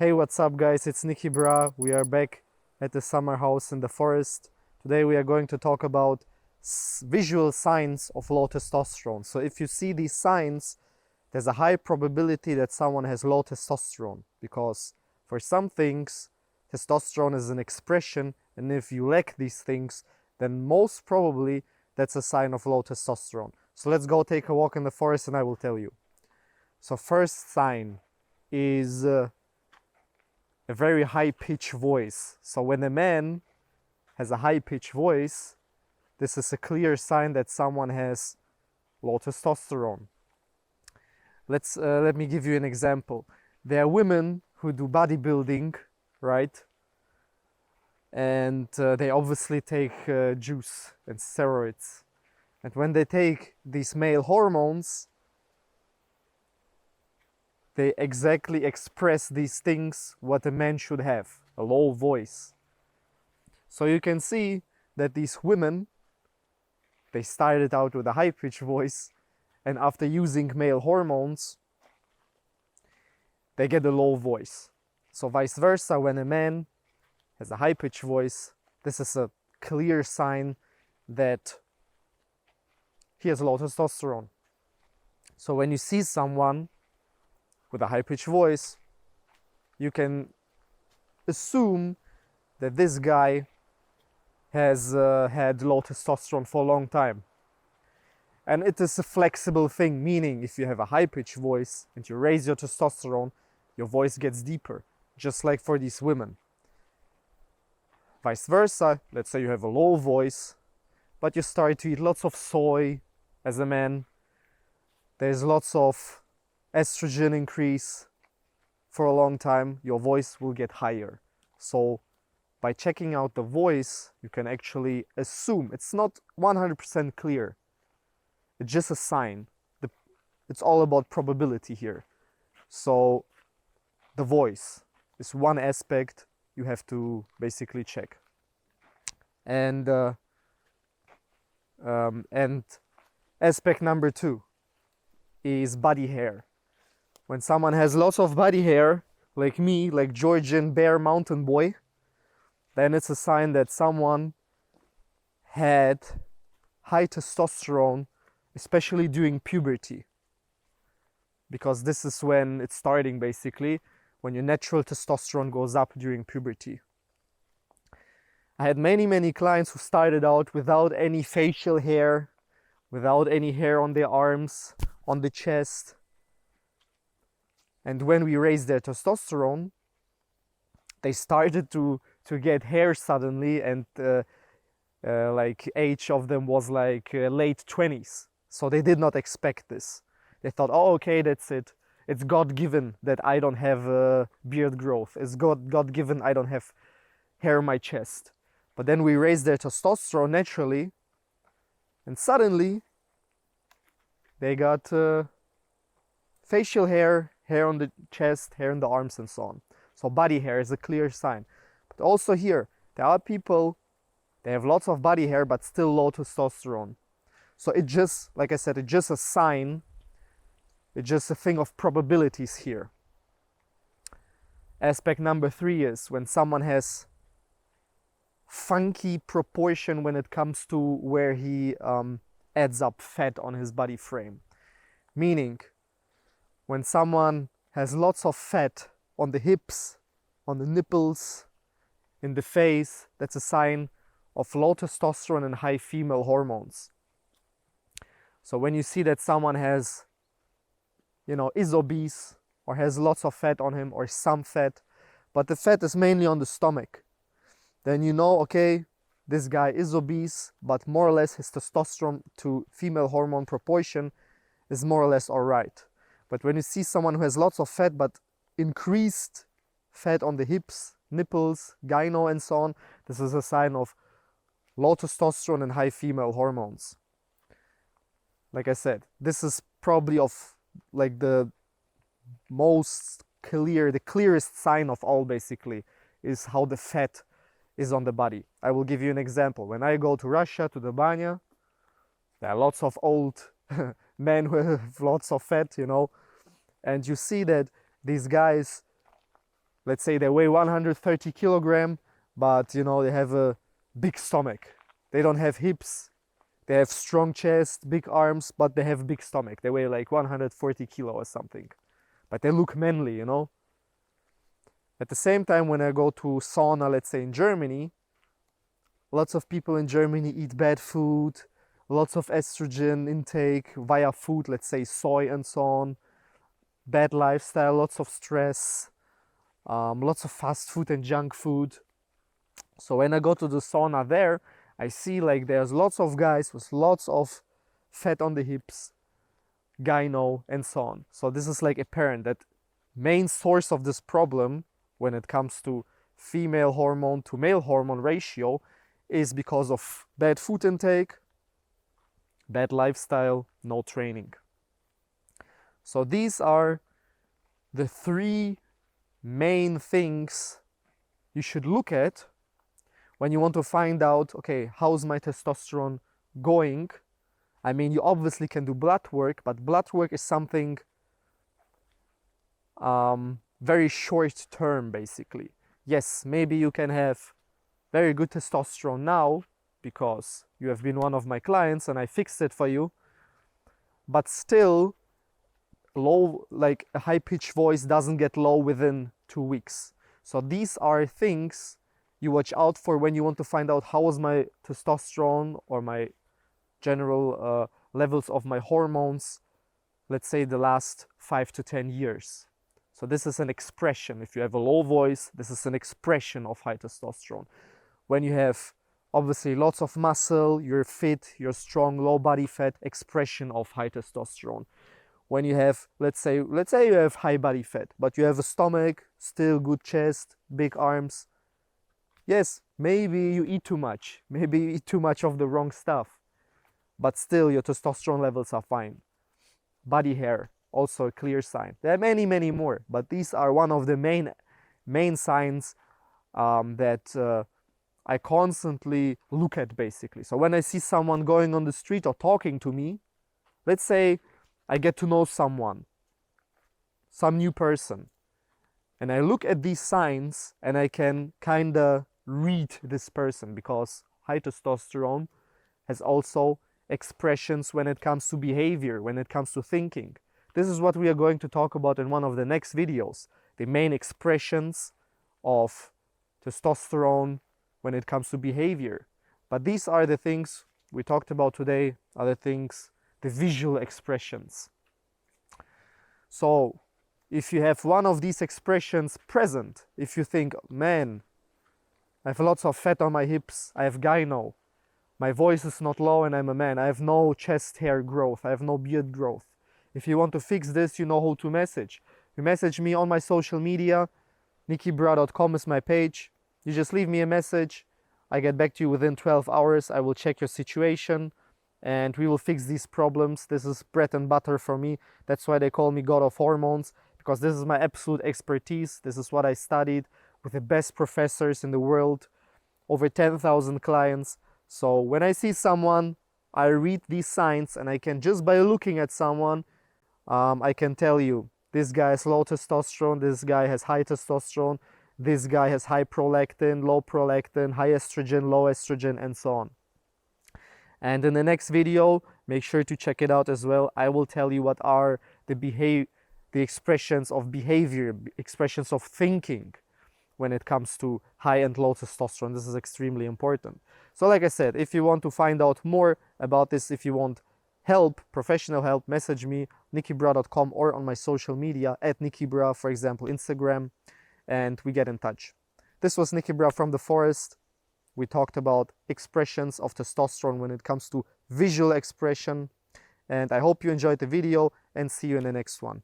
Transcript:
Hey, what's up guys, it's NIKIBRAH. We are back at the summer house in the forest. Today we are going to talk about visual signs of low testosterone. So if you see these signs, there's a high probability that someone has low testosterone, because for some things testosterone is an expression, and if you lack these things, then most probably that's a sign of low testosterone. So let's go take a walk in the forest and I will tell you. So first sign is a very high-pitched voice. So when a man has a high-pitched voice, this is a clear sign that someone has low testosterone. Let me give you an example. There are women who do bodybuilding, right? And they obviously take juice and steroids. And when they take these male hormones, they exactly express these things what a man should have, a low voice. So you can see that these women, they started out with a high-pitched voice, and after using male hormones, they get a low voice. So vice versa, when a man has a high-pitched voice, this is a clear sign that he has low testosterone. So when you see someone with a high-pitched voice, you can assume that this guy has had low testosterone for a long time. And it is a flexible thing, meaning if you have a high-pitched voice and you raise your testosterone, your voice gets deeper, just like for these women. Vice versa, let's say you have a low voice, but you start to eat lots of soy as a man, there's lots of estrogen increase for a long time, your voice will get higher. So by checking out the voice, you can actually assume, it's not 100% clear, it's just a sign. It's all about probability here. So the voice is one aspect you have to basically check. And aspect number 2 is body hair. When someone has lots of body hair, like me, like Georgian bear mountain boy, then it's a sign that someone had high testosterone, especially during puberty. Because this is when it's starting, basically, when your natural testosterone goes up during puberty. I had many clients who started out without any facial hair, without any hair on their arms, on the chest. And when we raised their testosterone, they started to get hair suddenly, and like age of them was like late 20s. So they did not expect this. They thought, oh, okay, that's it. It's God-given that I don't have beard growth. It's God-given I don't have hair on my chest. But then we raised their testosterone naturally, and suddenly they got facial hair, hair on the chest, hair on the arms, and so on. So body hair is a clear sign. But also here, there are people, they have lots of body hair but still low testosterone. So it just, like I said, it's just a sign, it's just a thing of probabilities here. Aspect number 3 is when someone has funky proportion when it comes to where he adds up fat on his body frame. Meaning, when someone has lots of fat on the hips, on the nipples, in the face, that's a sign of low testosterone and high female hormones. So when you see that someone has, is obese or has lots of fat on him or some fat, but the fat is mainly on the stomach, then you know, okay, this guy is obese, but more or less his testosterone to female hormone proportion is more or less all right. But when you see someone who has lots of fat but increased fat on the hips, nipples, gyno and so on, this is a sign of low testosterone and high female hormones. Like I said, this is probably of like the most clear, the clearest sign of all, basically, is how the fat is on the body. I will give you an example. When I go to Russia, to the banya, there are lots of old men with lots of fat, and you see that these guys let's say they weigh 130 kilogram, but you know, they have a big stomach. They don't have hips. They have strong chest, big arms, but they have big stomach. They weigh like 140 kilo or something. But they look manly, you know. At the same time, when I go to sauna, let's say in Germany, lots of people in Germany eat bad food, lots of estrogen intake via food, let's say soy and so on, bad lifestyle, lots of stress, lots of fast food and junk food. So when I go to the sauna there, I see like there's lots of guys with lots of fat on the hips, gyno and so on. So this is like apparent that main source of this problem when it comes to female hormone to male hormone ratio is because of bad food intake, bad lifestyle, no training. So these are the three main things you should look at when you want to find out, okay, how's my testosterone going? I mean, you obviously can do blood work, but blood work is something very short term, basically. Yes, maybe you can have very good testosterone now because you have been one of my clients and I fixed it for you, but still low, like a high-pitched voice doesn't get low within 2 weeks. So these are things you watch out for when you want to find out how was my testosterone or my general levels of my hormones, let's say the last 5 to 10 years. So this is an expression. If you have a low voice, this is an expression of high testosterone. When you have obviously lots of muscle, you're fit, you're strong, low body fat, expression of high testosterone. When you have, let's say you have high body fat, but you have a stomach, still good chest, big arms, yes, maybe you eat too much. Maybe you eat too much of the wrong stuff, but still your testosterone levels are fine. Body hair, also a clear sign. There are many, many more, but these are one of the main signs that I constantly look at, basically. So when I see someone going on the street or talking to me, let's say I get to know someone, some new person, and I look at these signs and I can kind of read this person, because high testosterone has also expressions when it comes to behavior, when it comes to thinking. This is what we are going to talk about in one of the next videos, the main expressions of testosterone when it comes to behavior. But these are the things we talked about today, other things, the visual expressions. So if you have one of these expressions present, if you think, man, I have lots of fat on my hips, I have gyno, my voice is not low and I'm a man, I have no chest hair growth, I have no beard growth. If you want to fix this, you know who to message. You message me on my social media, NIKIBRAH.com is my page. You just leave me a message, I get back to you within 12 hours, I will check your situation and we will fix these problems. This is bread and butter for me. That's why they call me God of Hormones, because this is my absolute expertise. This is what I studied with the best professors in the world, over 10,000 clients. So when I see someone, I read these signs and I can, just by looking at someone, I can tell you, this guy has low testosterone, this guy has high testosterone, this guy has high prolactin, low prolactin, high estrogen, low estrogen, and so on. And in the next video, make sure to check it out as well. I will tell you what are the expressions of behavior, expressions of thinking when it comes to high and low testosterone. This is extremely important. So like I said, if you want to find out more about this, if you want help, professional help, message me, NIKIBRAH.com, or on my social media, at NIKIBRAH, for example, Instagram, and we get in touch. This was NIKIBRAH from the forest. We talked about expressions of testosterone when it comes to visual expression, and I hope you enjoyed the video and see you in the next one.